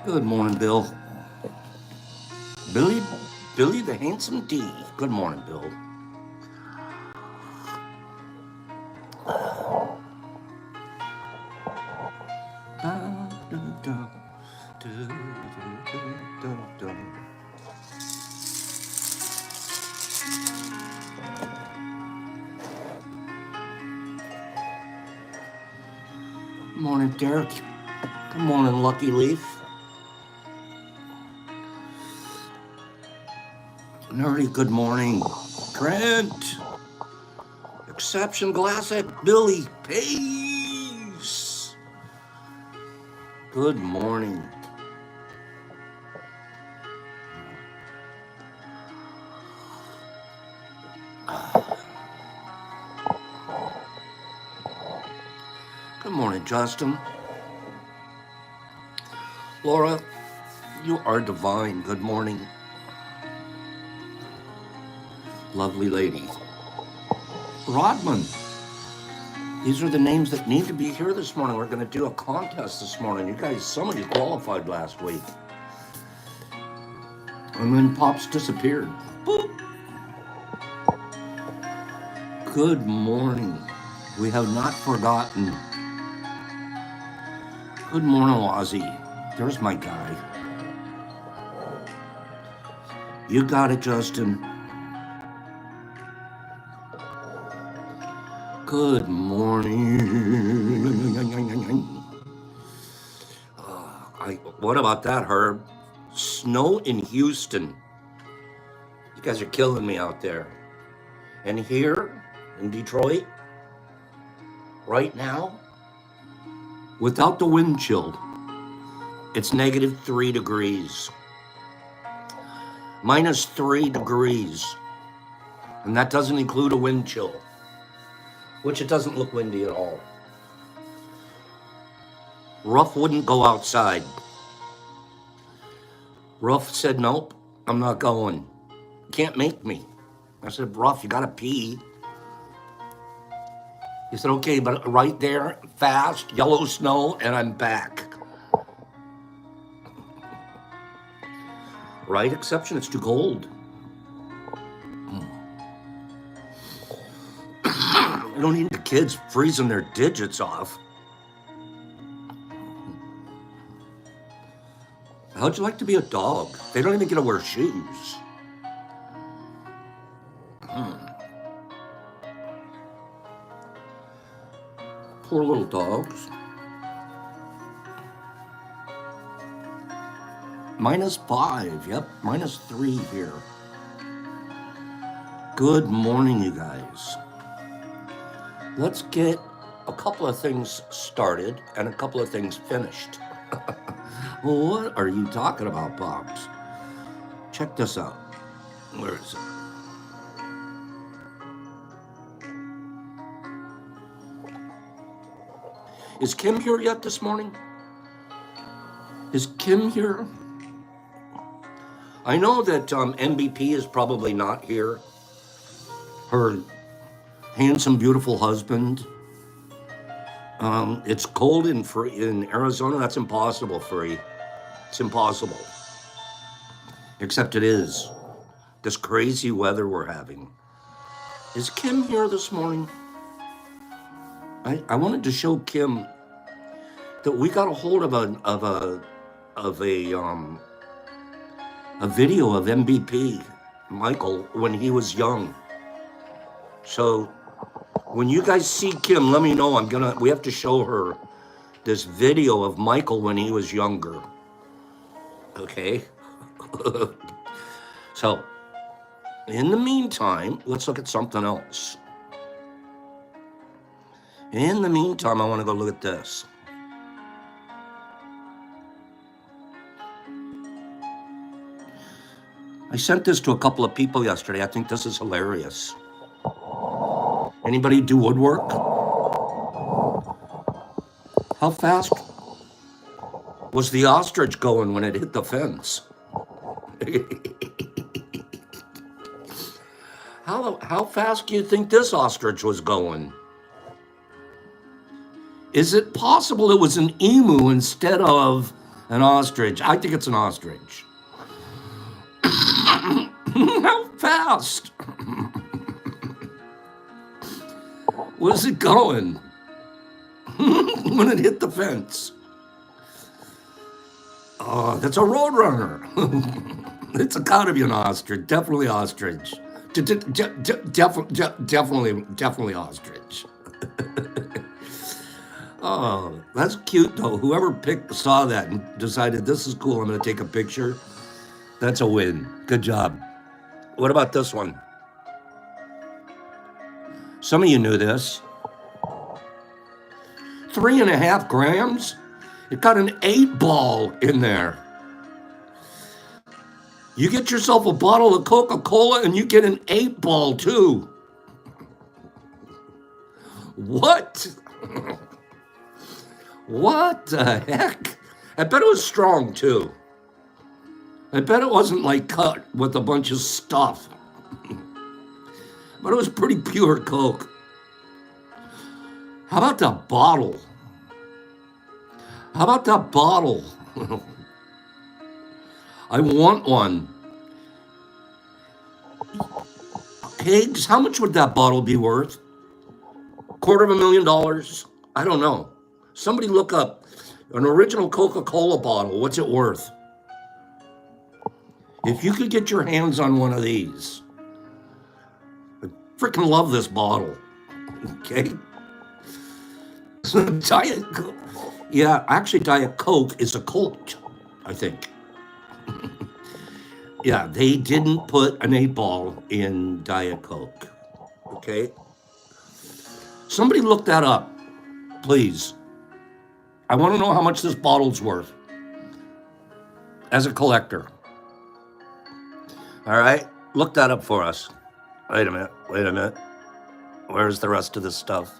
Good morning, Bill. Billy, Billy the Handsome D. Good morning, Bill. Morning, Derek. Good morning, Lucky Leaf. Nerdy, good morning. Trent. Exception Glass at Billy Pace. Good morning. Good morning, Justin. Laura, you are divine. Good morning. Lovely lady. Rodman. These are the names that need to be here this morning. We're going to do a contest this morning. You guys, some of you qualified last week. And then Pops disappeared. Boop. Good morning. We have not forgotten. Good morning, Ozzy. There's my guy. You got it, Justin. Good morning. What about that, Herb? Snow in Houston. You guys are killing me out there. And here in Detroit, right now, without the wind chill, it's -3 degrees. -3 degrees. And that doesn't include a wind chill, which it doesn't look windy at all. Ruff wouldn't go outside. Ruff said, nope, I'm not going. Can't make me. I said, Ruff, you gotta pee. He said, okay, but right there, fast, yellow snow, and I'm back. Right, exception, it's too cold. I don't need the kids freezing their digits off. How'd you like to be a dog? They don't even get to wear shoes. Poor little dogs. -5, yep, -3 here. Good morning, you guys. Let's get a couple of things started and a couple of things finished. What are you talking about, Pops? Check this out. Where is it? Is Kim here yet this morning? Is Kim here? I know that MVP is probably not here. Her handsome, beautiful husband. It's cold in Arizona. That's impossible, Free. It's impossible. Except it is. This crazy weather we're having. Is Kim here this morning? I wanted to show Kim that we got a hold of a video of MVP Michael when he was young. So when you guys see Kim, let me know. We have to show her this video of Michael when he was younger. Okay? So, in the meantime, let's look at something else. In the meantime, I want to go look at this. I sent this to a couple of people yesterday. I think this is hilarious. Anybody do woodwork? How fast was the ostrich going when it hit the fence? How fast do you think this ostrich was going? Is it possible it was an emu instead of An ostrich. I think it's an ostrich. How fast was it going when it hit the fence? Oh, that's a roadrunner. It's gotta be an ostrich. Definitely ostrich. Definitely ostrich. Oh, that's cute though. Whoever saw that and decided this is cool, I'm gonna take a picture. That's a win. Good job. What about this one? Some of you knew this. 3.5 grams. It got an 8-ball in there. You get yourself a bottle of Coca-Cola and you get an 8-ball too. What? What the heck? I bet it was strong too. I bet it wasn't like cut with a bunch of stuff. But it was pretty pure Coke. How about the bottle? How about that bottle? I want one. Higgs, how much would that bottle be worth? $250,000? I don't know. Somebody look up an original Coca-Cola bottle. What's it worth? If you could get your hands on one of these, I freaking love this bottle. Okay? Diet Coke. Yeah, actually, Diet Coke is a cult, I think. Yeah, they didn't put an 8-ball in Diet Coke. Okay? Somebody look that up, please. I want to know how much this bottle's worth as a collector. All right? Look that up for us. Wait a minute. Where's the rest of this stuff?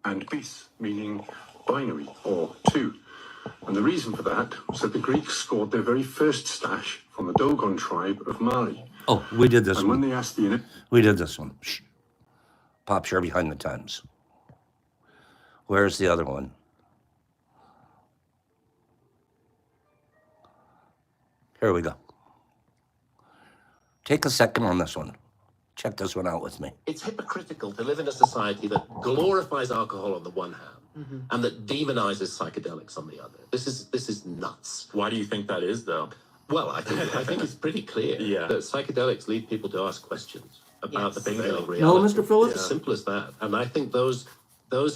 And bis, meaning binary or two. And the reason for that was that the Greeks scored their very first stash from the Dogon tribe of Mali. Oh, we did this And one. when they asked the... We did this one. Shh. Pop share behind the times. Where's the other one? Here we go. Take a second on this one. Check this one out with me. It's hypocritical to live in a society that glorifies alcohol on the one hand and that demonizes psychedelics on the other. This is nuts. Why do you think that is, though? Well, I think it's pretty clear that psychedelics lead people to ask questions about the bingo reality. No, Mr. Phillips? It's as simple as that. And I think those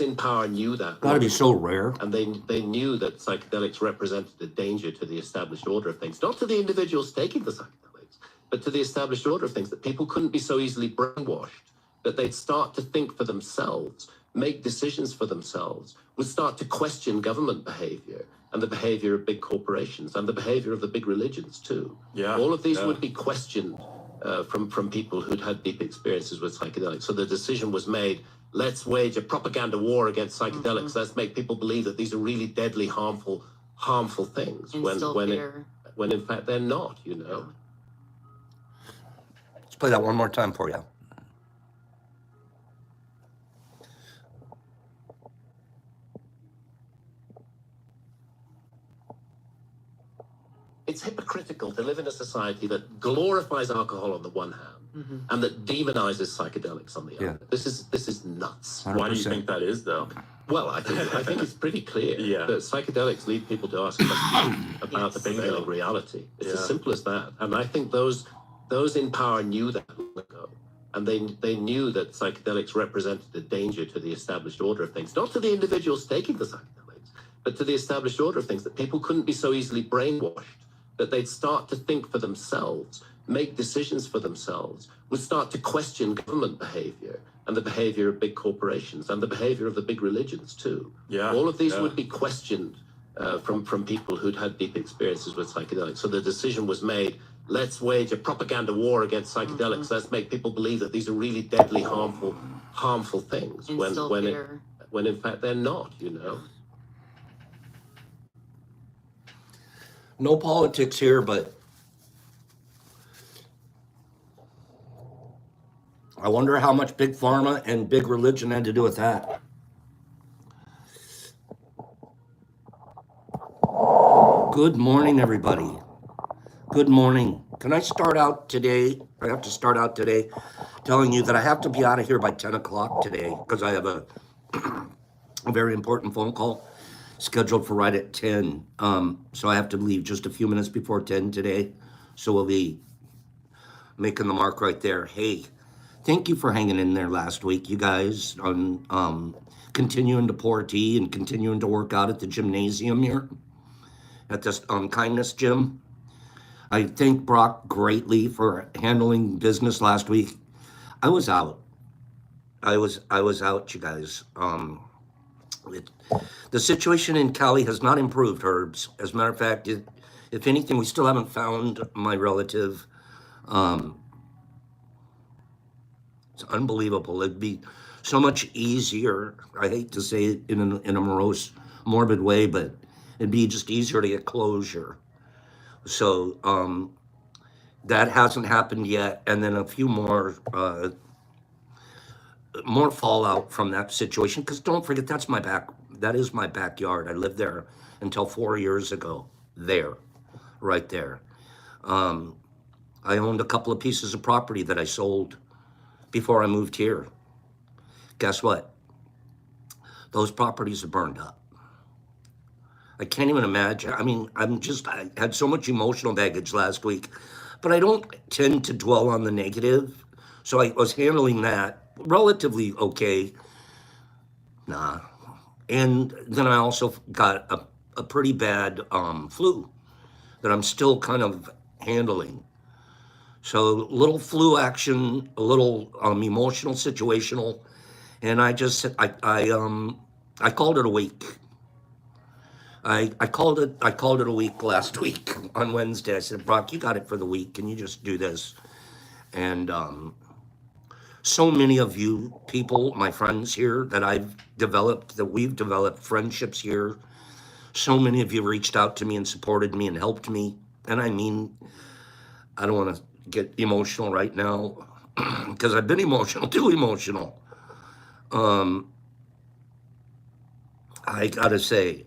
in power knew that. Gotta be so rare. And they knew that psychedelics represented a danger to the established order of things, not to the individuals taking the psychedelics, but to the established order of things, that people couldn't be so easily brainwashed, that they'd start to think for themselves, make decisions for themselves, would start to question government behavior and the behavior of big corporations and the behavior of the big religions too. Yeah, all of these would be questioned from people who'd had deep experiences with psychedelics. So the decision was made, let's wage a propaganda war against psychedelics. Let's make people believe that these are really deadly, harmful things when in fact they're not, you know. Let's play that one more time for you. It's hypocritical to live in a society that glorifies alcohol on the one hand and that demonizes psychedelics on the other. This is nuts. 100%. Why do you think that is, though? Well, I think it's pretty clear that psychedelics lead people to ask questions about the bingo reality. It's as simple as that. And I think those in power knew that long ago. And they knew that psychedelics represented a danger to the established order of things, not to the individuals taking the psychedelics, but to the established order of things, that people couldn't be so easily brainwashed, that they'd start to think for themselves, make decisions for themselves, would start to question government behavior and the behavior of big corporations and the behavior of the big religions too. All of these would be questioned from people who'd had deep experiences with psychedelics. So the decision was made, let's wage a propaganda war against psychedelics. Let's make people believe that these are really deadly, harmful things when in fact they're not, you know. No politics here, but I wonder how much big pharma and big religion had to do with that. Good morning, everybody. Good morning. Can I start out today? I have to start out today telling you that I have to be out of here by 10 o'clock today because I have a very important phone call scheduled for right at 10. So I have to leave just a few minutes before 10 today. So we'll be making the mark right there. Hey, thank you for hanging in there last week, you guys, on continuing to pour tea and continuing to work out at the gymnasium here at this Kindness Gym. I thank Brock greatly for handling business last week. I was out. I was out, you guys. The situation in Cali has not improved, Herbs. As a matter of fact, if anything, we still haven't found my relative. It's unbelievable. It'd be so much easier. I hate to say it in a morose, morbid way, but it'd be just easier to get closure. So that hasn't happened yet, and then a few more fallout from that situation. Because don't forget, that is my backyard. I lived there until 4 years ago. Right there. I owned a couple of pieces of property that I sold before I moved here. Guess what? Those properties are burned up. I can't even imagine. I mean, I had so much emotional baggage last week, but I don't tend to dwell on the negative. So I was handling that relatively okay. And then I also got a pretty bad flu that I'm still kind of handling. So little flu action, a little emotional, situational, and I called it a week. I called it a week last week on Wednesday. I said, Brock, you got it for the week. Can you just do this? And so many of you people, my friends here that we've developed friendships here. So many of you reached out to me and supported me and helped me. And I mean, I don't want to get emotional right now because I've been too emotional. I gotta say,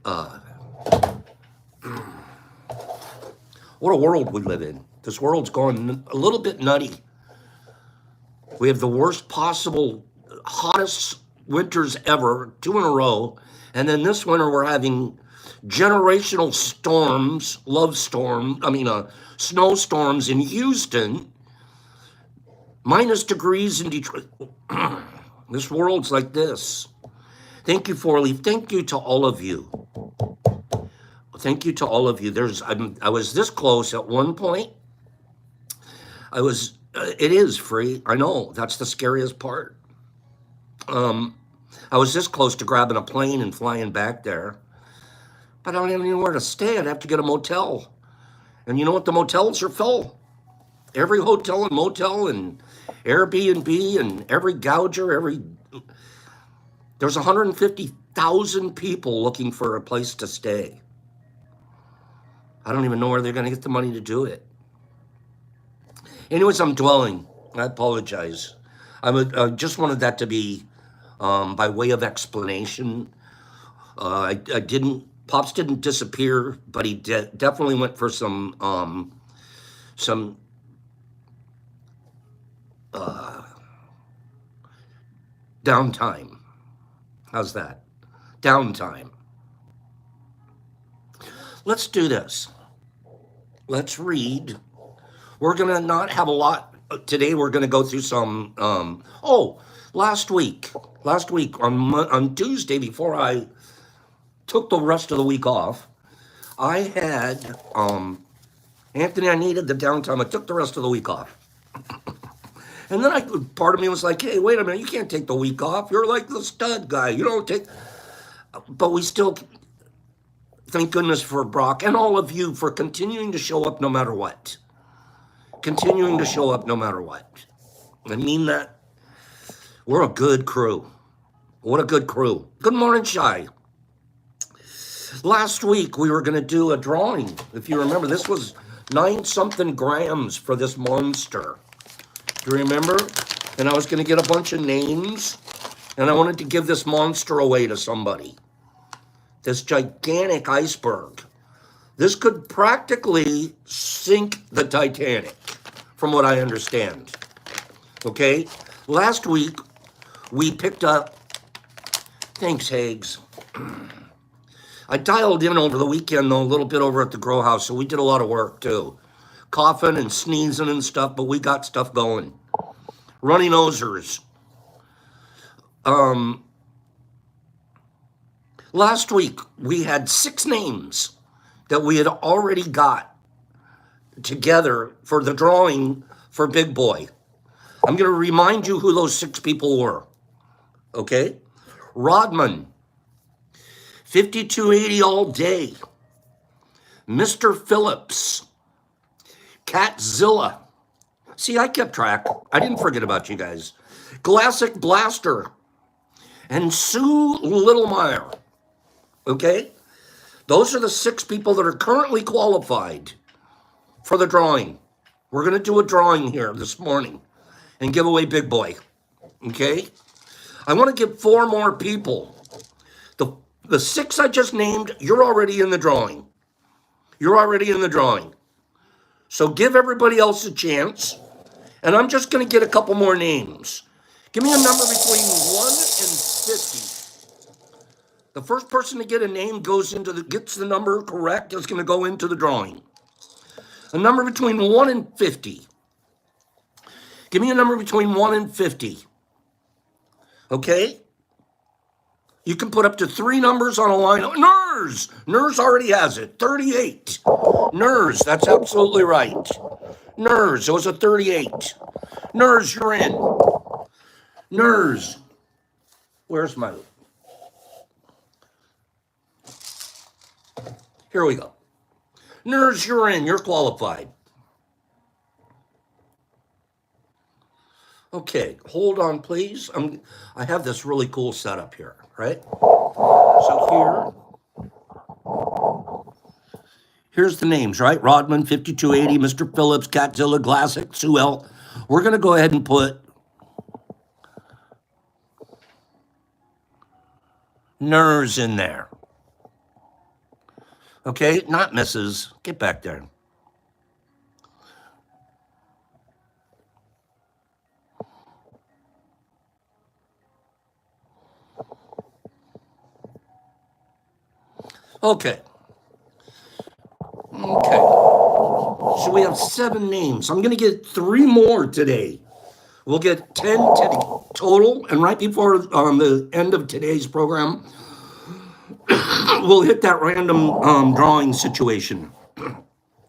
what a world we live in. This world's gone a little bit nutty. We have the worst possible, hottest winters ever, 2 in a row. And then this winter we're having generational storms, snowstorms in Houston, minus degrees in Detroit. This world's like this. Thank you, Four Leaf. Thank you to all of you. Thank you to all of you. I was this close at one point. It is free. I know, that's the scariest part. I was this close to grabbing a plane and flying back there. But I don't even know where to stay. I'd have to get a motel. And you know what? The motels are full. Every hotel and motel and Airbnb and every gouger, there's 150,000 people looking for a place to stay. I don't even know where they're going to get the money to do it. Anyways, I'm dwelling. I apologize. I just wanted that to be by way of explanation. Pops didn't disappear, but he definitely went for some downtime. How's that? Downtime. Let's do this. Let's read. We're going to not have a lot. Today we're going to go through some, last week on Tuesday, before I took the rest of the week off, I had, Anthony, I needed the downtime. I took the rest of the week off. And then part of me was like, hey, wait a minute, you can't take the week off. You're like the stud guy. You don't take, but we still, thank goodness for Brock and all of you for continuing to show up no matter what. continuing to show up no matter what. I mean that. We're a good crew. What a good crew. Good morning, Shy. Last week, we were going to do a drawing. If you remember, this was 9-something grams for this monster. Do you remember? And I was going to get a bunch of names, and I wanted to give this monster away to somebody. This gigantic iceberg. This could practically sink the Titanic, from what I understand. Okay? Last week, we picked up... Thanks, Hags. I dialed in over the weekend, though, a little bit over at the grow house, so we did a lot of work, too. Coughing and sneezing and stuff, but we got stuff going. Runny nosers. Last week, we had 6 names that we had already got together for the drawing for Big Boy. I'm going to remind you who those 6 people were. Okay? Rodman, 5280 all day. Mr. Phillips, Catzilla. See, I kept track. I didn't forget about you guys. Classic Blaster and Sue Littlemeyer. Okay? Those are the 6 people that are currently qualified for the drawing. We're going to do a drawing here this morning and give away Big Boy. Okay? I want to give 4 more people. The 6 I just named, you're already in the drawing. You're already in the drawing. So give everybody else a chance. And I'm just going to get a couple more names. Give me a number between 1 and 50. The first person to get a name gets the number correct is going to go into the drawing. A number between 1 and 50. Give me a number between 1 and 50. Okay? You can put up to 3 numbers on a line. Nurs! Nurs already has it. 38. Nurs, that's absolutely right. Nurs, it was a 38. Nurs, you're in. Nurs. Where's my... Here we go. Nurs, you're in. You're qualified. Okay, hold on, please. I have this really cool setup here, right? So here's the names, right? Rodman, 5280, Mr. Phillips, Catzilla, Classic, Sue L. We're going to go ahead and put Nurs in there. Okay, not Mrs. Get back there. Okay. So we have 7 names. I'm going to get 3 more today. We'll get 10 total. And right before the end of today's program, we'll hit that random drawing situation.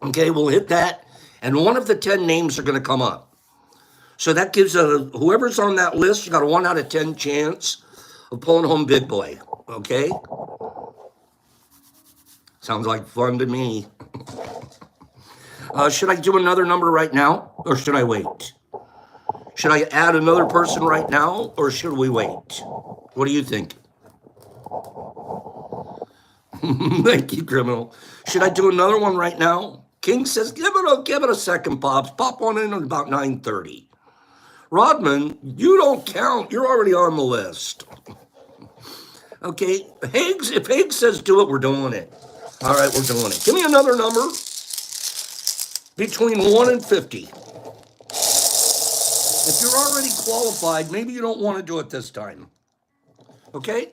Okay, we'll hit that. And one of the 10 names are going to come up. So that gives whoever's on that list, you got a 1 out of 10 chance of pulling home Big Boy. Okay? Sounds like fun to me. Should I do another number right now, or should I wait? Should I add another person right now, or should we wait? What do you think? Thank you, Criminal. Should I do another one right now? King says, give it a second, Pops. Pop one in at about 9:30. Rodman, you don't count. You're already on the list. Okay, if Higgs says do it, we're doing it. All right, we're doing it. Give me another number between 1 and 50. If you're already qualified, maybe you don't want to do it this time. Okay?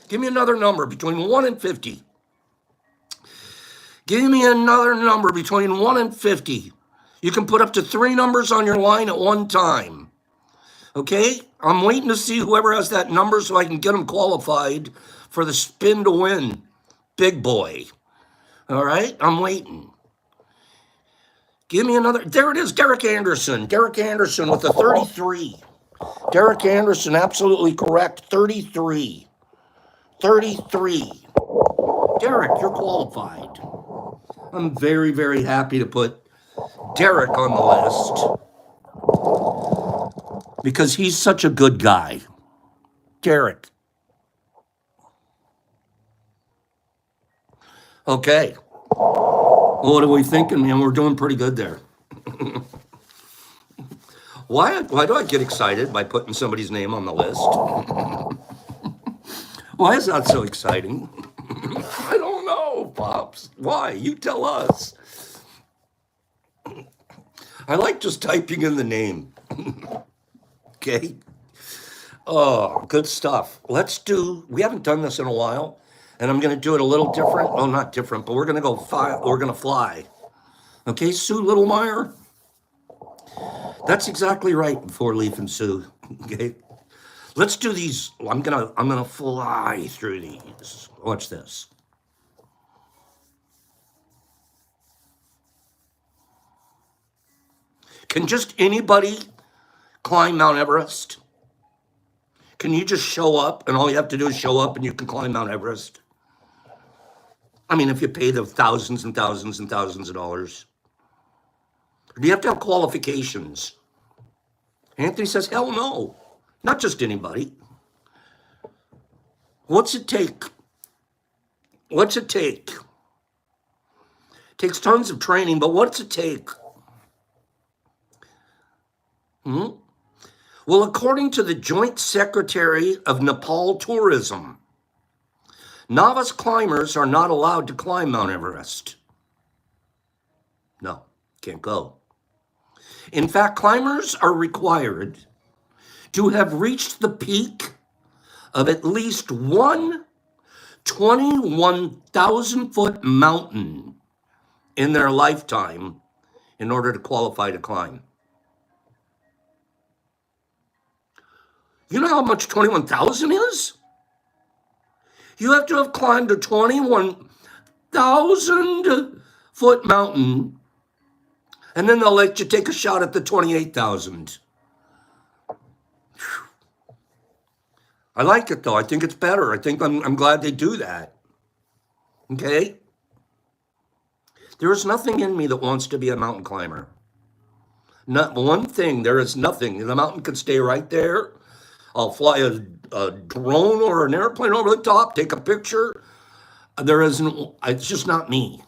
Give me another number between 1 and 50. Give me another number between 1 and 50. You can put up to 3 numbers on your line at one time. Okay? I'm waiting to see whoever has that number so I can get them qualified for the spin to win. Big Boy. All right? I'm waiting. Give me another. There it is, Derek Anderson. Derek Anderson with a 33. Derek Anderson, absolutely correct. 33. 33. Derek, you're qualified. I'm very, very happy to put Derek on the list because he's such a good guy. Derek. Okay. What are we thinking, man? We're doing pretty good there. Why do I get excited by putting somebody's name on the list? Why is that so exciting? I don't know, Pops. Why? You tell us. I like just typing in the name. Okay. Oh, good stuff. We haven't done this in a while, and I'm going to do it a little different. Oh, not different, but we're going to fly. Okay, Sue Littlemeyer? That's exactly right, Four Leaf and Sue. Okay. Let's do these. I'm gonna fly through these. Watch this. Can just anybody climb Mount Everest? Can you just show up and all you have to do is show up and you can climb Mount Everest? I mean, if you pay the thousands and thousands and thousands of dollars. Or do you have to have qualifications? Anthony says, hell no. Not just anybody. What's it take? What's it take? Takes tons of training, but what's it take? Well, according to the Joint Secretary of Nepal Tourism, novice climbers are not allowed to climb Mount Everest. No, can't go. In fact, climbers are required to have reached the peak of at least one 21,000-foot mountain in their lifetime in order to qualify to climb. You know how much 21,000 is? You have to have climbed a 21,000-foot mountain, and then they'll let you take a shot at the 28,000. I like it, though. I think it's better. I think I'm glad they do that. Okay? There is nothing in me that wants to be a mountain climber. Not one thing. There is nothing. The mountain could stay right there. I'll fly a drone or an airplane over the top, take a picture. It's just not me.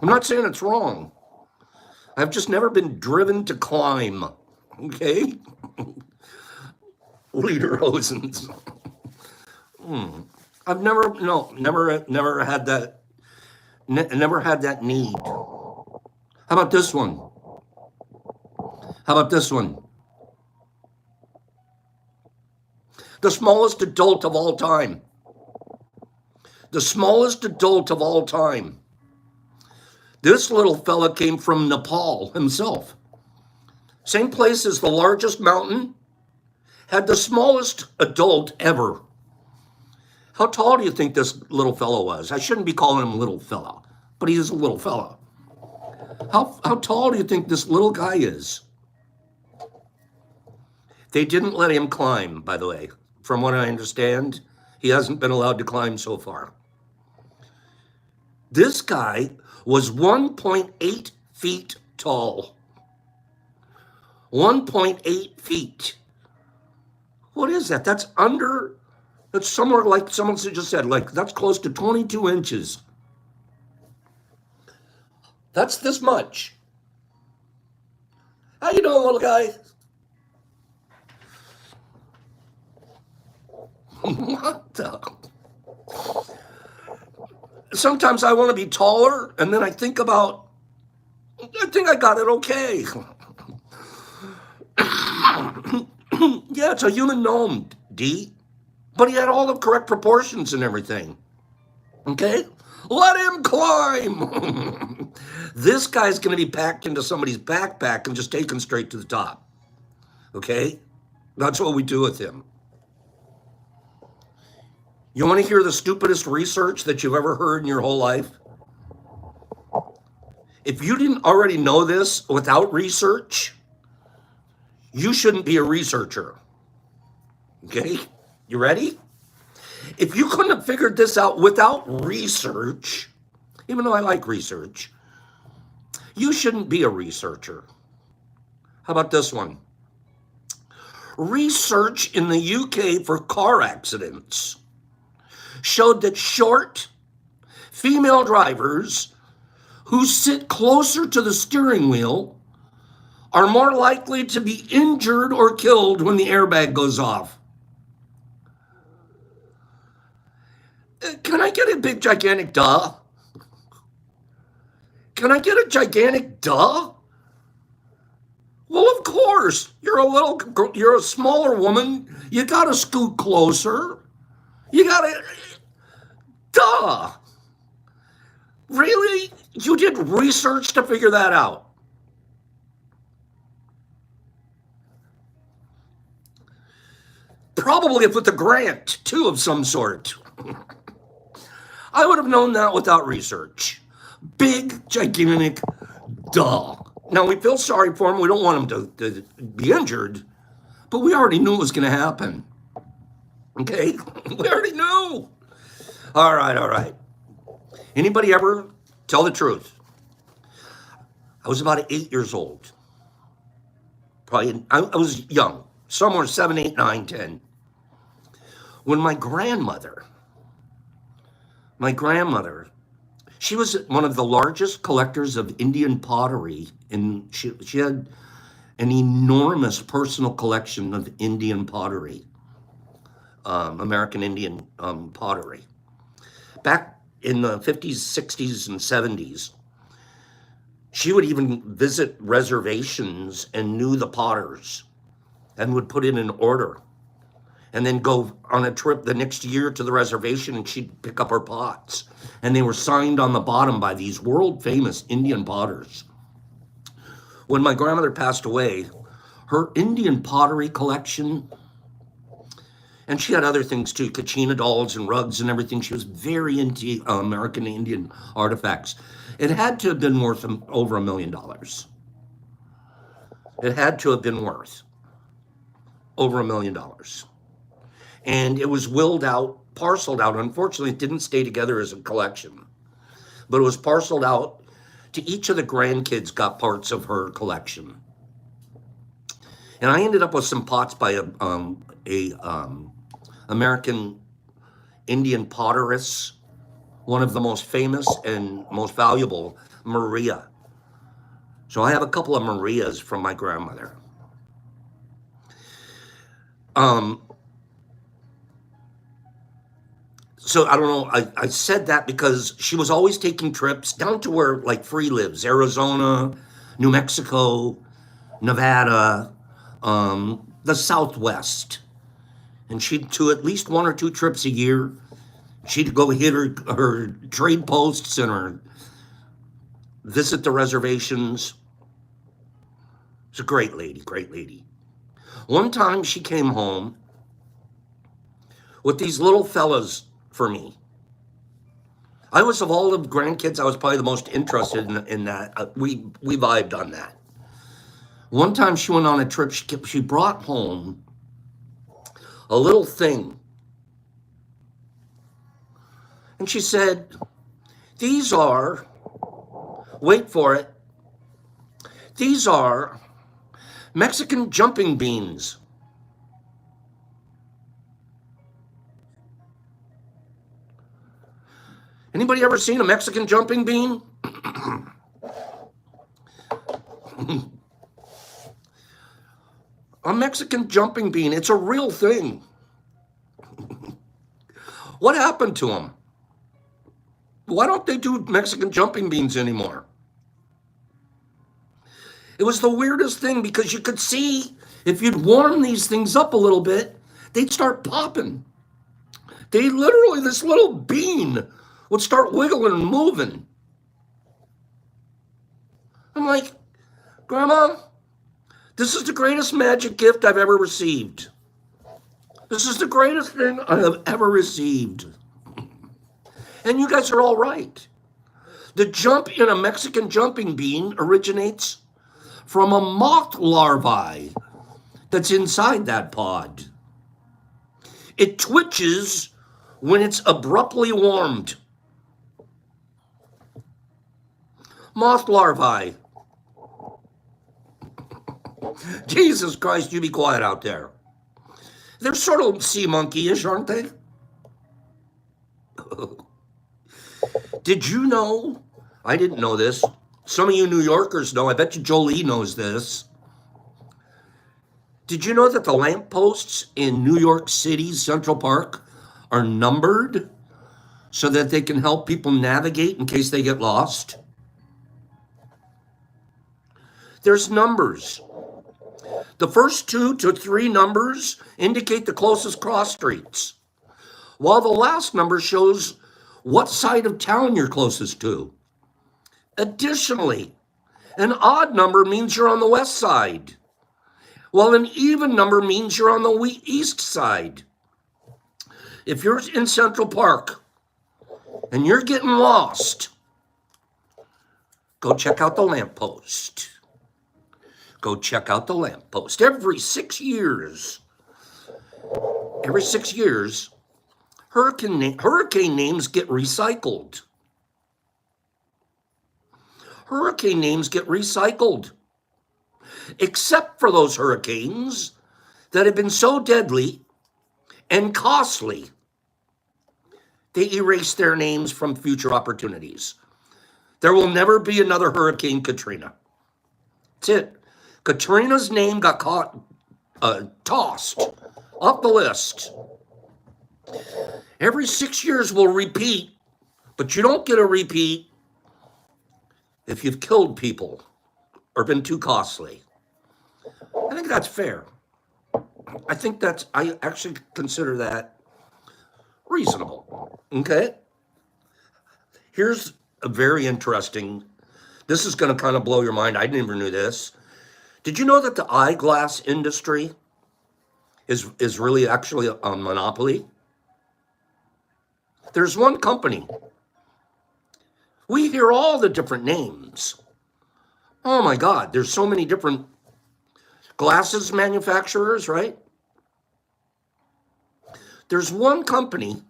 I'm not saying it's wrong. I've just never been driven to climb. Okay? Leader Hosens. I've never had that. Never had that need. How about this one? How about this one? The smallest adult of all time. The smallest adult of all time. This little fella came from Nepal himself. Same place as the largest mountain. Had the smallest adult ever. How tall do you think this little fellow was? I shouldn't be calling him little fella, but he is a little fella. How tall do you think this little guy is? They didn't let him climb, by the way. From what I understand, he hasn't been allowed to climb so far. This guy was 1.8 feet tall. 1.8 feet. What is that? That's somewhere like someone just said, like that's close to 22 inches. That's this much. How you doing, little guy? What the? Sometimes I want to be taller, and then I think I think I got it okay. Yeah, it's a human gnome, D. But he had all the correct proportions and everything. Okay? Let him climb. This guy's going to be packed into somebody's backpack and just taken straight to the top. Okay? That's what we do with him. You want to hear the stupidest research that you've ever heard in your whole life? If you didn't already know this without research, you shouldn't be a researcher. Okay? You ready? If you couldn't have figured this out without research, even though I like research, You shouldn't be a researcher. How about this one? Research in the UK for car accidents showed that short female drivers who sit closer to the steering wheel are more likely to be injured or killed when the airbag goes off. Can I get a big, gigantic duh? Can I get a gigantic duh? Well, of course. You're a smaller woman. You gotta scoot closer. You gotta, duh. Really? You did research to figure that out? Probably with a grant, too, of some sort. I would have known that without research. Big, gigantic, duh. Now, we feel sorry for him. We don't want him to be injured, but we already knew it was going to happen. Okay? We already knew. All right. Anybody ever tell the truth? I was about 8 years old. Probably, I was young, somewhere 7, 8, 9, 10. When my grandmother, she was one of the largest collectors of Indian pottery, and she had an enormous personal collection of Indian pottery, American Indian pottery. Back in the 50s, 60s, and 70s, she would even visit reservations and knew the potters and would put in an order and then go on a trip the next year to the reservation and she'd pick up her pots. And they were signed on the bottom by these world famous Indian potters. When my grandmother passed away, her Indian pottery collection, and she had other things too, Kachina dolls and rugs and everything. She was very into American Indian artifacts. It had to have been worth over $1 million. It had to have been worth over $1 million. And it was willed out, parceled out. Unfortunately, it didn't stay together as a collection, but it was parceled out to each of the grandkids got parts of her collection. And I ended up with some pots by a American Indian potteress, one of the most famous and most valuable, Maria. So I have a couple of Marias from my grandmother. So I don't know, I said that because she was always taking trips down to where like Free lives, Arizona, New Mexico, Nevada, the Southwest. And she'd do at least 1 or 2 trips a year. She'd go hit her trade posts and her visit the reservations. She's a great lady, great lady. One time she came home with these little fellas for me. I was, of all the grandkids, I was probably the most interested in that. We vibed on that. One time she went on a trip, she brought home a little thing. And she said, these are, wait for it, these are Mexican jumping beans. Anybody ever seen a Mexican jumping bean? A Mexican jumping bean, it's a real thing. What happened to them? Why don't they do Mexican jumping beans anymore? It was the weirdest thing because you could see if you'd warm these things up a little bit, they'd start popping. They literally, this little bean would start wiggling and moving. I'm like, Grandma, this is the greatest magic gift I've ever received. This is the greatest thing I have ever received. And you guys are all right. The jump in a Mexican jumping bean originates from a moth larvae that's inside that pod. It twitches when it's abruptly warmed. Moth larvae, Jesus Christ, you be quiet out there. They're sort of sea monkey-ish, aren't they? Did you know? I didn't know this. Some of you New Yorkers know. I bet you Jolie knows this. Did you know that the lampposts in New York City's Central Park are numbered so that they can help people navigate in case they get lost? There's numbers. The first 2 to 3 numbers indicate the closest cross streets, while the last number shows what side of town you're closest to. Additionally, an odd number means you're on the west side, while an even number means you're on the east side. If you're in Central Park and you're getting lost, go check out the lamppost. Go check out the lamppost. Every 6 years, hurricane names get recycled. Hurricane names get recycled, except for those hurricanes that have been so deadly and costly, they erase their names from future opportunities. There will never be another Hurricane Katrina. That's it. Katrina's name got tossed off the list. Every 6 years we'll repeat, but you don't get a repeat if you've killed people or been too costly. I think that's fair. I actually consider that reasonable. Okay? Here's a very interesting, this is going to kind of blow your mind. I never knew this. Did you know that the eyeglass industry is really actually a monopoly? There's one company. We hear all the different names. Oh my God, there's so many different glasses manufacturers, right? There's one company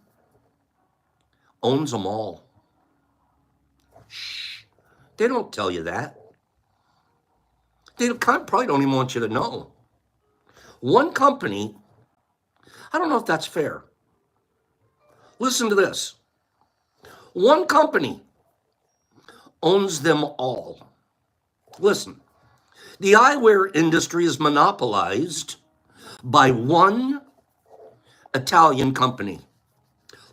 owns them all. Shh. They don't tell you that. They probably don't even want you to know. One company, I don't know if that's fair. Listen to this. One company owns them all. Listen, the eyewear industry is monopolized by one Italian company,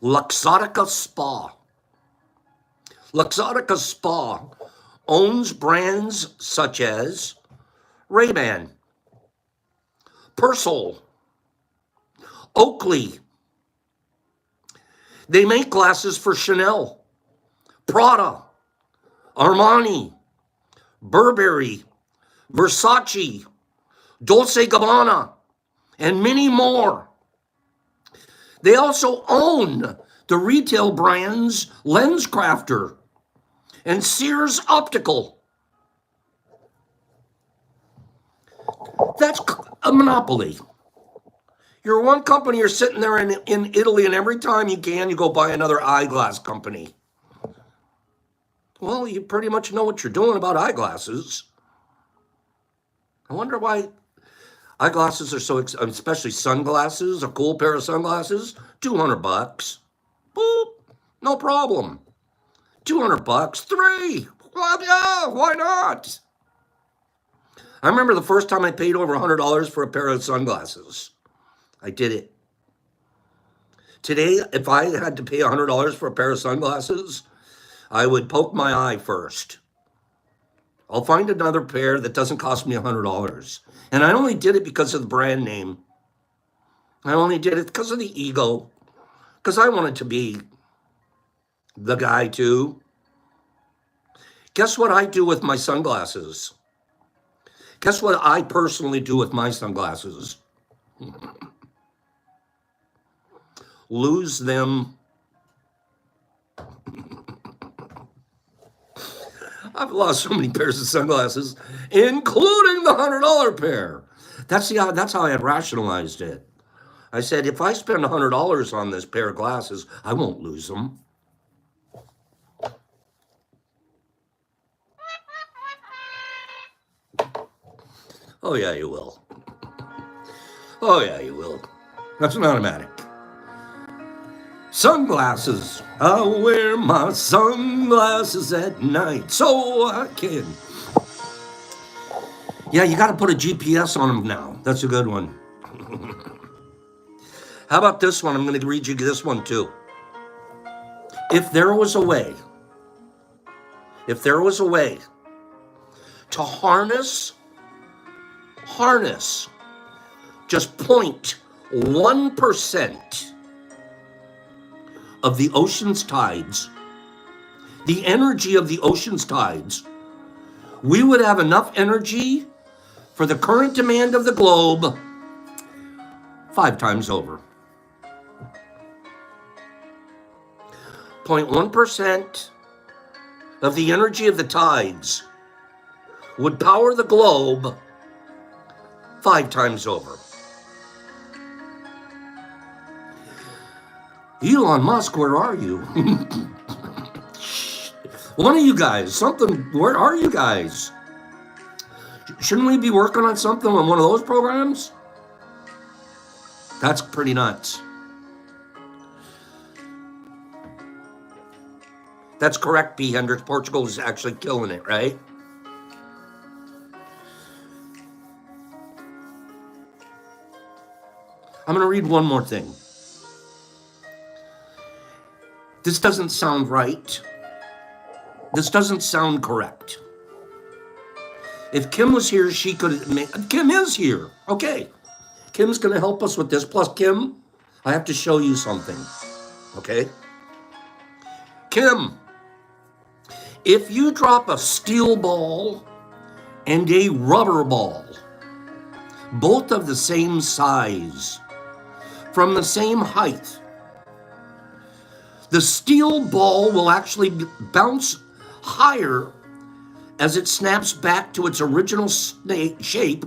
Luxottica Spa. Luxottica Spa owns brands such as Ray-Ban, Persol, Oakley. They make glasses for Chanel, Prada, Armani, Burberry, Versace, Dolce & Gabbana, and many more. They also own the retail brands LensCrafter and Sears Optical. That's a monopoly. You're one company, you're sitting there in Italy, and every time you can, you go buy another eyeglass company. Well, you pretty much know what you're doing about eyeglasses. I wonder why eyeglasses are so expensive, especially sunglasses, a cool pair of sunglasses, $200. Boop, no problem. $200, 3. Well, yeah, why not? I remember the first time I paid over $100 for a pair of sunglasses. I did it. Today, if I had to pay $100 for a pair of sunglasses, I would poke my eye first. I'll find another pair that doesn't cost me $100. And I only did it because of the brand name. I only did it because of the ego. Because I wanted to be the guy too. Guess what I do with my sunglasses? Guess what I personally do with my sunglasses? Lose them. I've lost so many pairs of sunglasses, including the $100 pair. That's how I had rationalized it. I said, if I spend $100 on this pair of glasses, I won't lose them. Oh, yeah, you will. Oh, yeah, you will. That's an automatic. Sunglasses. I'll wear my sunglasses at night so I can. Yeah, you got to put a GPS on them now. That's a good one. How about this one? I'm going to read you this one too. If there was a way to harness just 0.1% of the ocean's tides, the energy of the ocean's tides, we would have enough energy for the current demand of the globe 5 times over. 0.1% of the energy of the tides would power the globe 5 times over. Elon Musk, where are you? One of you guys, where are you guys? Shouldn't we be working on something on one of those programs? That's pretty nuts. That's correct, P. Hendricks. Portugal is actually killing it, right? I'm going to read one more thing. This doesn't sound right. This doesn't sound correct. If Kim was here, she could... Kim is here. Okay. Kim's going to help us with this. Plus, Kim, I have to show you something. Okay? Kim, if you drop a steel ball and a rubber ball, both of the same size, from the same height, the steel ball will actually bounce higher as it snaps back to its original shape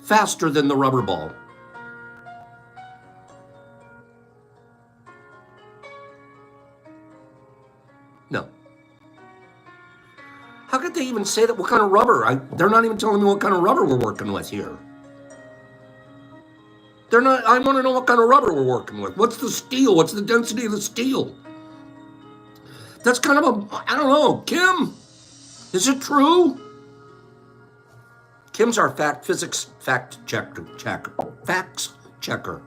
faster than the rubber ball. No. How could they even say that? What kind of rubber? They're not even telling me what kind of rubber we're working with here. They're not. I want to know what kind of rubber we're working with. What's the steel? What's the density of the steel? That's kind of I don't know. Kim, is it true? Kim's our facts checker.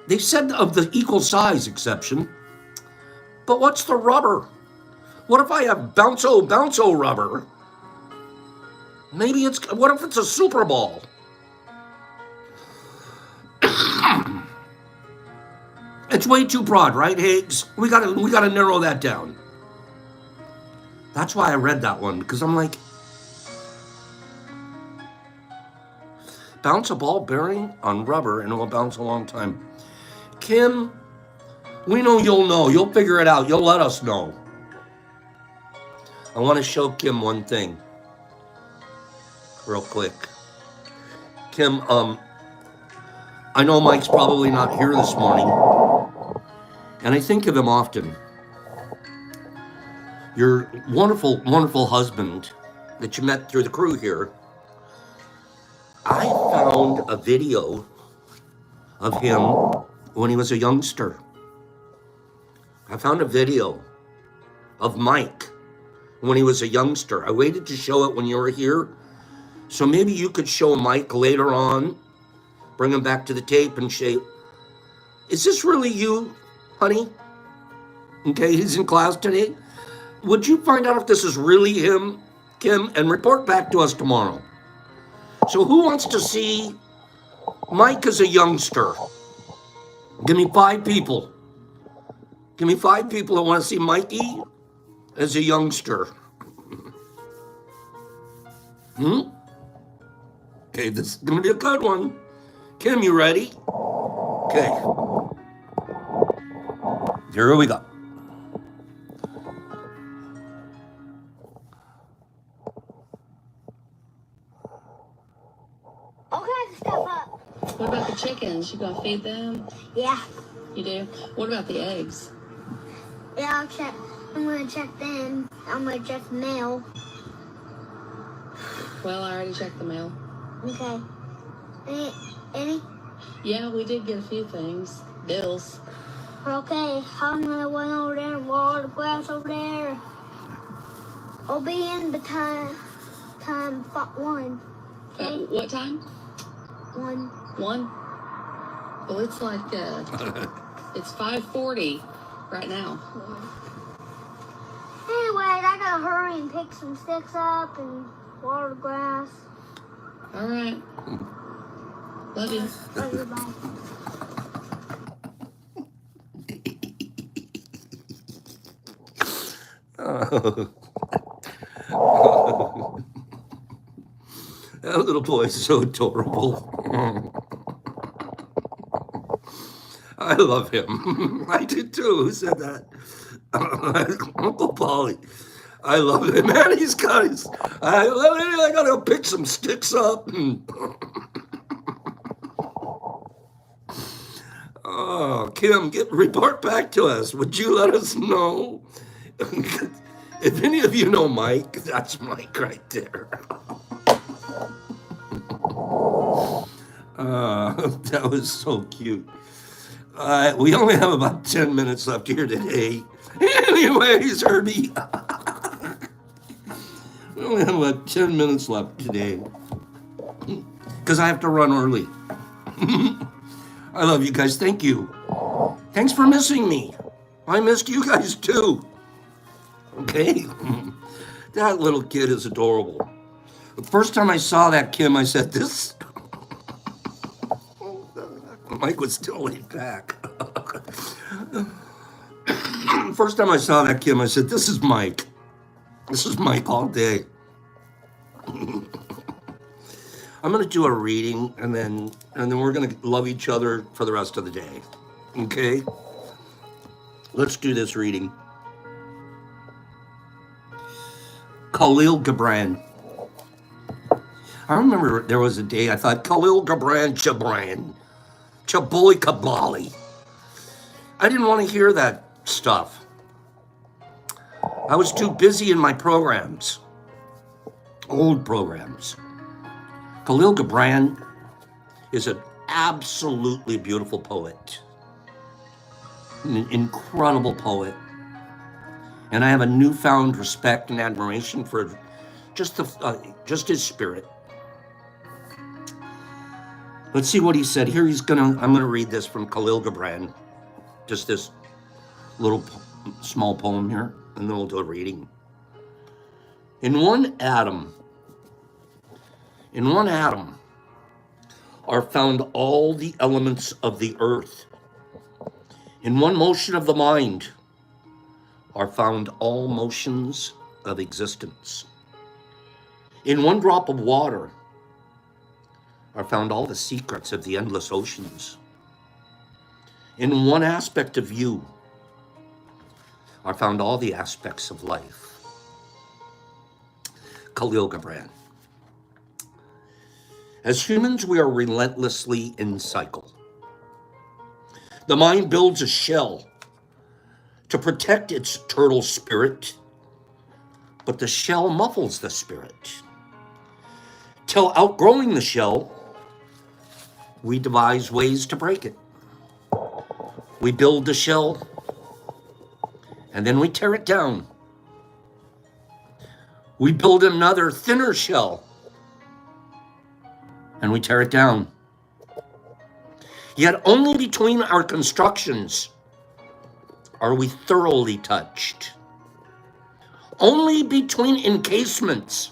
They said of the equal size exception, but what's the rubber? What if I have bounce-o rubber? Maybe what if it's a Super Ball? It's way too broad, right, Higgs? We gotta narrow that down. That's why I read that one, because I'm like, bounce a ball bearing on rubber and it will bounce a long time. Kim, we know you'll know. You'll figure it out. You'll let us know. I want to show Kim one thing real quick. Kim, I know Mike's probably not here this morning, and I think of him often. Your wonderful, wonderful husband that you met through the crew here, I found a video of him when he was a youngster. I found a video of Mike when he was a youngster. I waited to show it when you were here, so maybe you could show Mike later on, bring him back to the tape and say, is this really you, honey? Okay, he's in class today. Would you find out if this is really him, Kim, and report back to us tomorrow? So who wants to see Mike as a youngster? Give me 5 people. Give me 5 people that want to see Mikey as a youngster. Okay, this is going to be a good one. Kim, you ready? Okay. Here we go. Okay, step up. What about the chickens? You gonna feed them? Yeah. You do? What about the eggs? Yeah, I'll check. I'm gonna check them. I'm gonna check the mail. Well, I already checked the mail. Okay. Any? Yeah, we did get a few things. Bills. Okay, I'm gonna went over there, wall the grass over there. I'll be in the time 1. Okay? What time? 1. 1? Well, it's like, it's 5:40 right now. Anyway, I gotta hurry and pick some sticks up and water the grass. All right. Love you. Love you, bye. That little boy is so adorable. I love him. I did too. Who said that? Uncle Polly. I love him, man. He's got his. I gotta pick some sticks up. Oh, Kim, report back to us. Would you let us know? If any of you know Mike, that's Mike right there. That was so cute. We only have about 10 minutes left here today. Anyways, Herbie. We only have about 10 minutes left today. Because I have to run early. I love you guys. Thank you. Thanks for missing me. I missed you guys too. Okay? That little kid is adorable. The first time I saw that, Kim, I said, this... Mike was still laid back. First time I saw that, Kim, I said, this is Mike. This is Mike all day. I'm going to do a reading, and then we're going to love each other for the rest of the day. Okay? Let's do this reading. Khalil Gibran. I remember there was a day I thought, Khalil Gibran, Chaboli Kabali. I didn't want to hear that stuff. I was too busy in my programs. Old programs. Khalil Gibran is an absolutely beautiful poet. An incredible poet. And I have a newfound respect and admiration for just his spirit. Let's see what he said. Here I'm gonna read this from Khalil Gibran. Just this little small poem here, and then we'll do a reading. In one atom are found all the elements of the earth. In one motion of the mind are found all motions of existence. In one drop of water are found all the secrets of the endless oceans. In one aspect of you are found all the aspects of life. Khalil Gibran. As humans, we are relentlessly in cycle. The mind builds a shell to protect its turtle spirit, but the shell muffles the spirit. Till outgrowing the shell, we devise ways to break it. We build the shell, and then we tear it down. We build another thinner shell, and we tear it down. Yet only between our constructions are we thoroughly touched. Only between encasements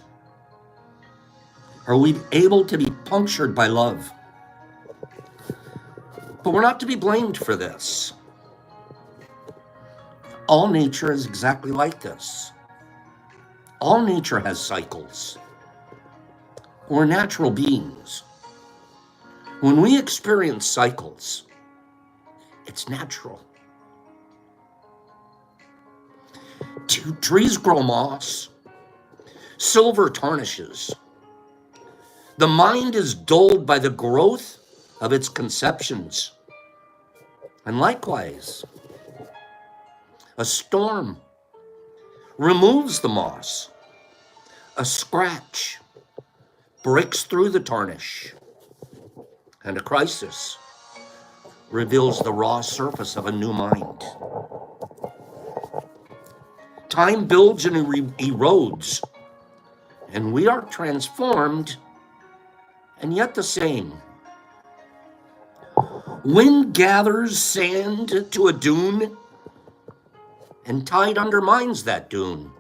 are we able to be punctured by love. But we're not to be blamed for this. All nature is exactly like this. All nature has cycles. We're natural beings. When we experience cycles, it's natural. Trees grow moss. Silver tarnishes. The mind is dulled by the growth of its conceptions. And likewise, a storm removes the moss. A scratch breaks through the tarnish, and a crisis reveals the raw surface of a new mind. Time builds and erodes, and we are transformed and yet the same. Wind gathers sand to a dune, and tide undermines that dune.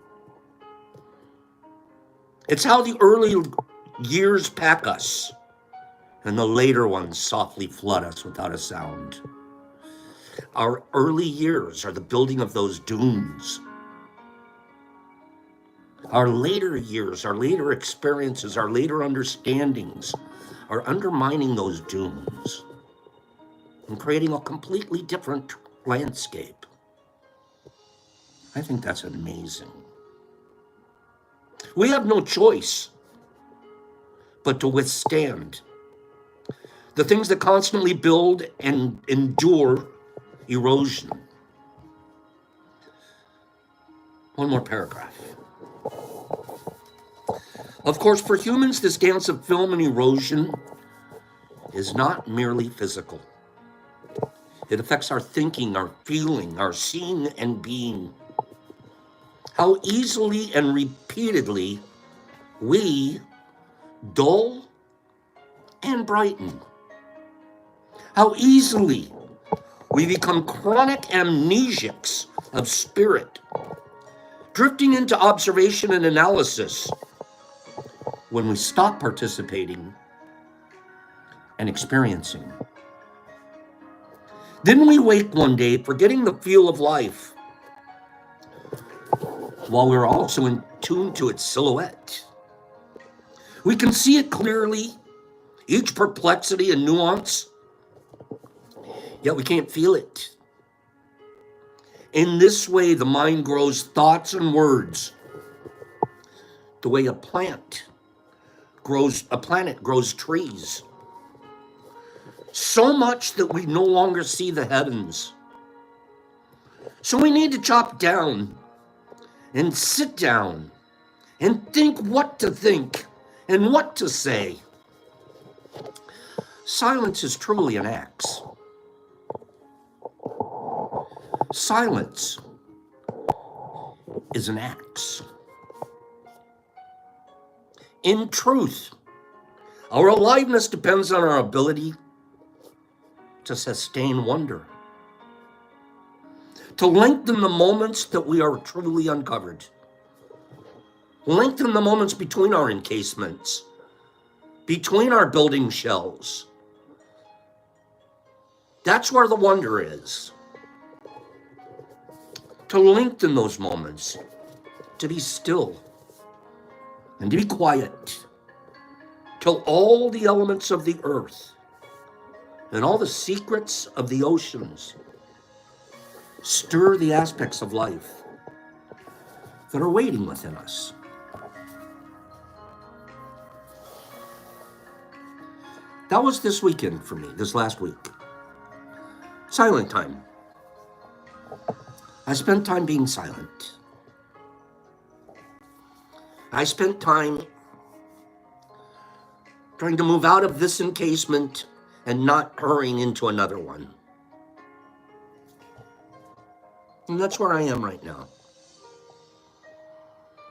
It's how the early years pack us, and the later ones softly flood us without a sound. Our early years are the building of those dunes. Our later years, our later experiences, our later understandings are undermining those dunes and creating a completely different landscape. I think that's amazing. We have no choice but to withstand the things that constantly build and endure erosion. One more paragraph. Of course, for humans, this dance of film and erosion is not merely physical. It affects our thinking, our feeling, our seeing and being. How easily and repeatedly we dull and brighten. How easily we become chronic amnesiacs of spirit, drifting into observation and analysis when we stop participating and experiencing. Then we wake one day forgetting the feel of life, while we're also in tune to its silhouette. We can see it clearly, each perplexity and nuance, yet we can't feel it. In this way, the mind grows thoughts and words, the way a planet grows trees. So much that we no longer see the heavens. So we need to chop down and sit down and think what to think and what to say. Silence is truly an axe. Silence is an axe. In truth, our aliveness depends on our ability to sustain wonder, to lengthen the moments that we are truly uncovered, lengthen the moments between our encasements, between our building shells. That's where the wonder is. To lengthen those moments, to be still and to be quiet, till all the elements of the earth and all the secrets of the oceans stir the aspects of life that are waiting within us. That was this weekend for me, this last week. Silent time. I spent time being silent. I spent time trying to move out of this encasement and not hurrying into another one. And that's where I am right now.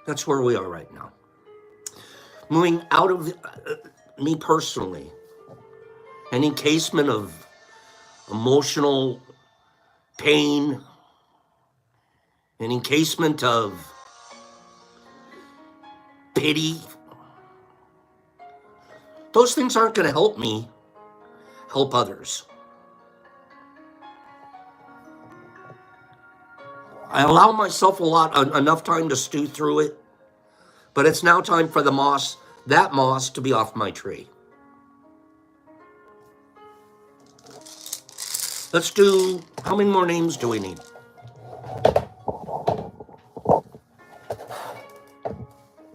That's where we are right now. Moving out of me personally, an encasement of emotional pain, an encasement of pity. Those things aren't going to help me help others. I allow myself enough time to stew through it, but it's now time for that moss to be off my tree. Let's do, how many more names do we need?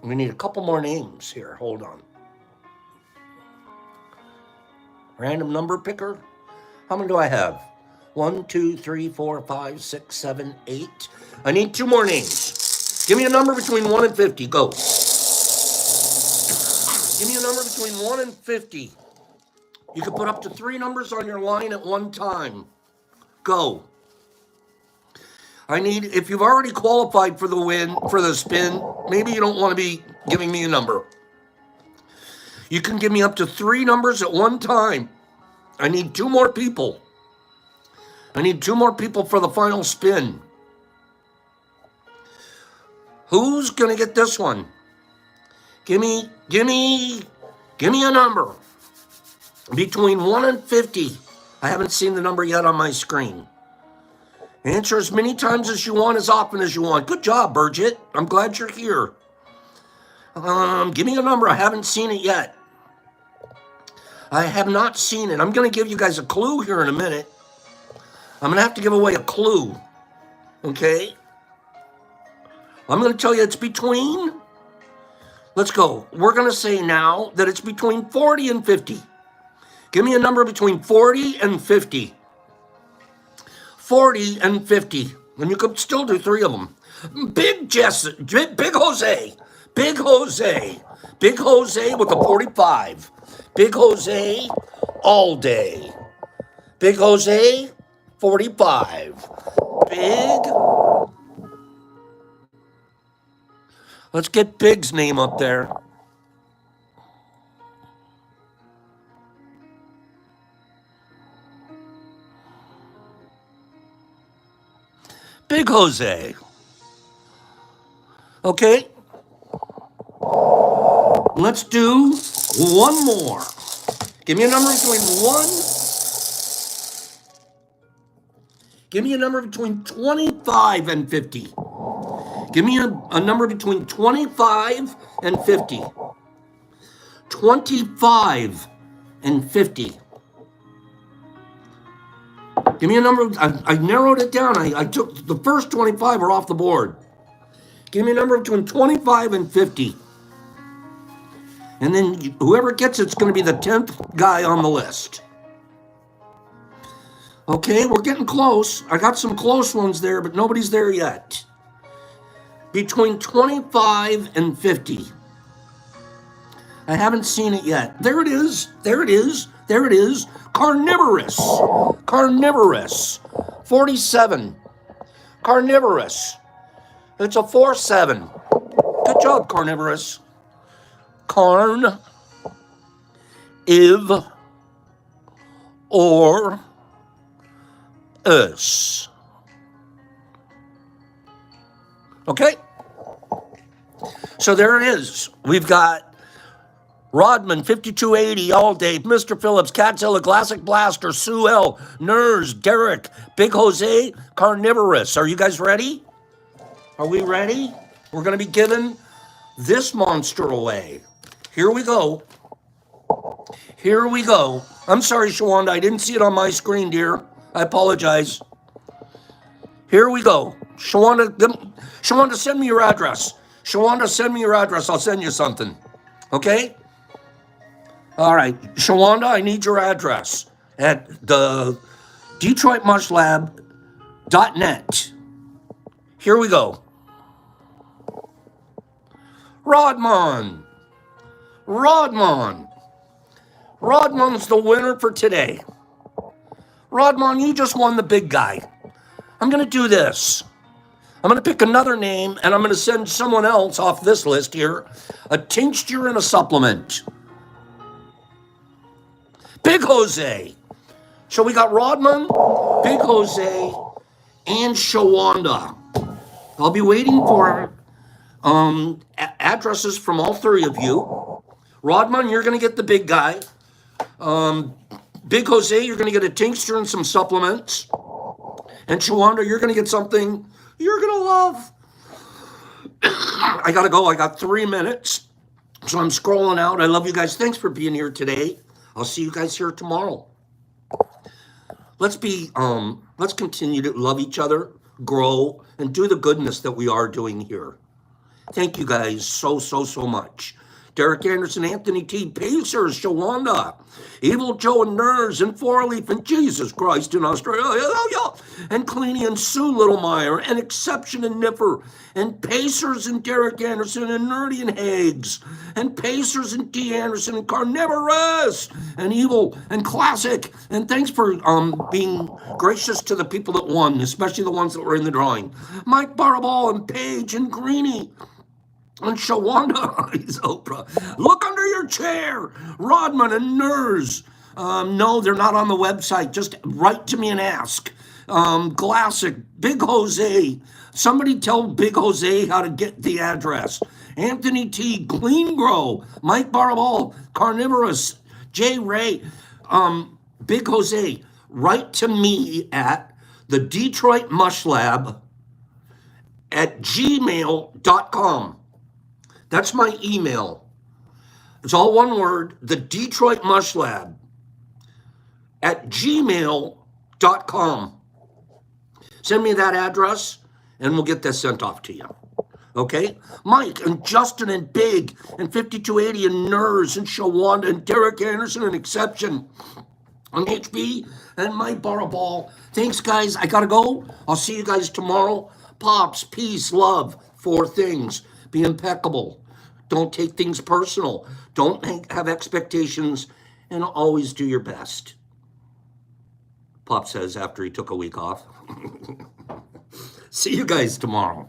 We need a couple more names here. Hold on. Random number picker. How many do I have? 1, 2, 3, 4, 5, 6, 7, 8. I need 2 more names. Give me a number between 1 and 50. Go. Give me a number between 1 and 50. You can put up to 3 numbers on your line at one time. Go. I need, if you've already qualified for the spin, maybe you don't want to be giving me a number. You can give me up to 3 numbers at one time. I need 2 more people. I need 2 more people for the final spin. Who's going to get this one? Give me a number between 1 and 50. I haven't seen the number yet on my screen. Answer as many times as you want, as often as you want. Good job, Bridget. I'm glad you're here. Give me a number. I haven't seen it yet. I have not seen it. I'm going to give you guys a clue here in a minute. I'm going to have to give away a clue. Okay? I'm going to tell you it's between. Let's go. We're going to say now that it's between 40 and 50. Give me a number between 40 and 50. 40 and 50. And you could still do 3 of them. Big Jesse, Big Jose. Big Jose. Big Jose with a 45. Big Jose all day. Big Jose 45. Big. Let's get Big's name up there. Big Jose. Okay. Let's do one more. Give me a number between 1. Give me a number between 25 and 50. Give me a number between 25 and 50. 25 and 50. Give me a number. I narrowed it down. I took the first 25 are off the board. Give me a number between 25 and 50. And then whoever gets it's going to be the 10th guy on the list. Okay, we're getting close. I got some close ones there, but nobody's there yet. Between 25 and 50. I haven't seen it yet. There it is. There it is. There it is. Carnivorous. Carnivorous. 47. Carnivorous. It's a 4-7. Good job, Carnivorous. Carn. Iv. Or. Us. Okay? So there it is. We've got Rodman, 5280 all day, Mr. Phillips, Catzilla, Classic Blaster, Sue L, Nurs, Derek, Big Jose, Carnivorous. Are you guys ready? Are we ready? We're going to be giving this monster away. Here we go. Here we go. I'm sorry, Shawanda, I didn't see it on my screen, dear. I apologize. Here we go. Shawanda, send me your address. Shawanda, send me your address. I'll send you something. Okay? All right. Shawanda, I need your address at the DetroitMushLab.net. Here we go. Rodman. Rodman's the winner for today. Rodman, you just won the big guy. I'm going to do this. I'm going to pick another name, and I'm going to send someone else off this list here a tincture and a supplement. Big Jose. So we got Rodman, Big Jose, and Shawanda. I'll be waiting for addresses from all 3 of you. Rodman, you're going to get the big guy. Big Jose, you're going to get a tincture and some supplements. And Shawanda, you're going to get something you're going to love. I got to go. I got 3 minutes. So I'm scrolling out. I love you guys. Thanks for being here today. I'll see you guys here tomorrow. Let's continue to love each other, grow, and do the goodness that we are doing here. Thank you guys so much. Derek Anderson, Anthony T. Pacers, Shawanda, Evil Joe and Nurs, and Four Leaf, and Jesus Christ in Australia, and Cleany and Sue Littlemeyer, and Exception and Niffer, and Pacers and Derek Anderson, and Nerdy and Hags, and Pacers and T. Anderson, and Carnivorous, and Evil and Classic. And thanks for being gracious to the people that won, especially the ones that were in the drawing. Mike Barball and Paige and Greenie. And Shawanda, he's Oprah. Look under your chair. Rodman and Nurs. No, they're not on the website. Just write to me and ask. Classic, Big Jose. Somebody tell Big Jose how to get the address. Anthony T. Clean Grow. Mike Barball. Carnivorous. Jay Ray. Big Jose. Write to me at the Detroit Mush Lab at gmail.com. That's my email. It's all one word, the Detroit Mush Lab at gmail.com. Send me that address and we'll get this sent off to you. Okay? Mike and Justin and Big and 5280 and Nurs and Shawanda and Derek Anderson and Exception and HB and Mike Barball. Thanks, guys. I gotta go. I'll see you guys tomorrow. Pops, peace, love, 4 things. Be impeccable. Don't take things personal. Don't have expectations, and always do your best. Pop says after he took a week off. See you guys tomorrow.